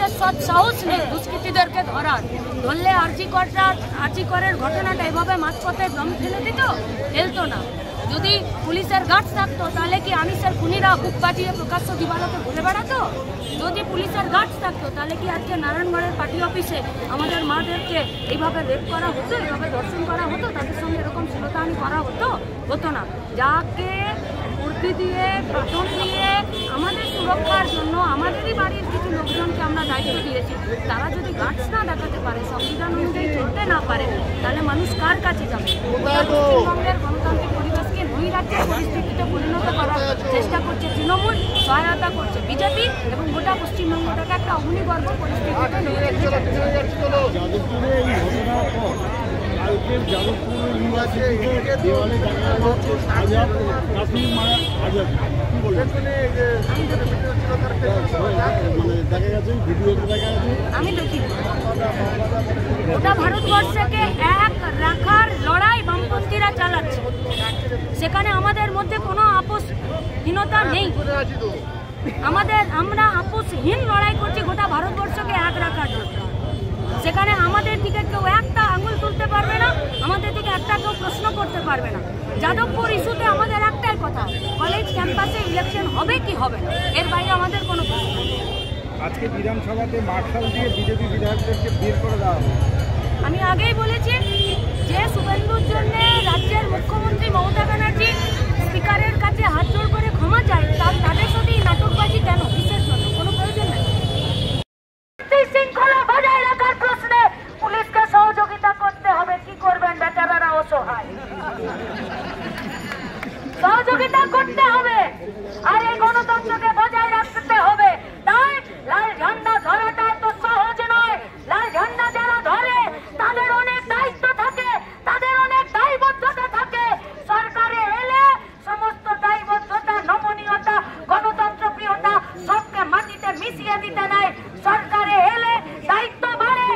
পুলিশের সাহস নেই দুষ্কৃতীদেরকে ধরার। ধরলে আরজিকরের ঘটনাটা এভাবে মাঝপথে দম ফেলে দিত, ফেলতো না। যদি পুলিশের গার্ডস থাকতো তাহলে কি আনিসের খুনিরা বুক বাজিয়ে প্রকাশ্য দিবালোকে ঘুরে বেড়াতো? যদি পুলিশের গার্ডস থাকতো তাহলে কি আজকে নারায়ণগড়ের পার্টি অফিসে আমাদের মাদেরকে এইভাবে রেপ করা হতো, এইভাবে ধর্ষণ করা হতো, তাদের সঙ্গে এরকম শ্লীলতাহানি করা হতো না। যাকে উর্দি দিয়ে বেতন দিয়ে আমাদের সুরক্ষার জন্য আমাদেরই বাড়ির কিছু লোকজনকে আমরা দায়িত্ব দিয়েছি, তারা যদি গার্ডস না দেখাতে পারে, সংবিধান অনুযায়ী চলতে না পারে, তাহলে মানুষ কার কাছে যাবে? পশ্চিমবঙ্গের গণতান্ত্রিক পরিবেশকে নৈরাজ্যের পরিস্থিতিতে পরিণত করার চেষ্টা করছে তৃণমূল, সহায়তা করছে বিজেপি, এবং গোটা পশ্চিমবঙ্গটাকে একটা অগ্নিগর্ভ পরিস্থিতিতে নিয়ে যেতে যাচ্ছে। আমি দেখি গোটা ভারতবর্ষকে এক রাখার লড়াই বামপন্থীরা চালাচ্ছে, সেখানে আমাদের মধ্যে কোনো আপোষহীনতা নেই। আমরা আপোষহীন লড়াই করছি গোটা ভারতবর্ষকে এক রাখার জন্য। সেখানে আমাদের দিকে কেউ একটা আঙুল তুলতে পারবে না, আমাদের দিকে একটা কেউ প্রশ্ন করতে পারবে না। যাদবপুর ইস্যুতে আমাদের একটাই কথা, কলেজ ক্যাম্পাসে ইলেকশন হবে কি হবে না, এর বাইরে আমাদের কোনো প্রশ্ন নেই। আজকে বিধানসভাতে মার্শাল দিয়ে বিজেপি বিধায়কদেরকে বের করে দেওয়া হবে। আমি আগেই বলেছি যে শুভেন্দুর জন্য রাজ্যের মুখ্যমন্ত্রী মমতা ব্যানার্জি স্পিকারের কাছে হাত জোড় করে ক্ষমা চায়, তাদের সাথে নাটকবাজি কেন, কিসের জন্য? কোনো প্রয়োজন নেই। শৃঙ্খলা বজায় রাখার প্রশ্নে পুলিশকে সহযোগিতা করতে হবে। কি করবেন বেচারারা অসহায়? সহযোগিতা করতে হবে, আর এই গণতন্ত্রকে বজায় রাখতে হবে। তাই লাল ঝান্ডা ধরাটা তো সহজ নয়। লাল ঝান্ডা যারা ধরে তাদের অনেক দায়িত্ব থাকে, তাদের অনেক দায়বদ্ধতা থাকে। সরকারে এলে সমস্ত দায়বদ্ধতা, নমনীয়তা, গণতন্ত্র প্রিয়তা সবকে মাটিতে মিশিয়ে দিতে নেয়। সরকারে এলে দায়িত্ব বাড়ে।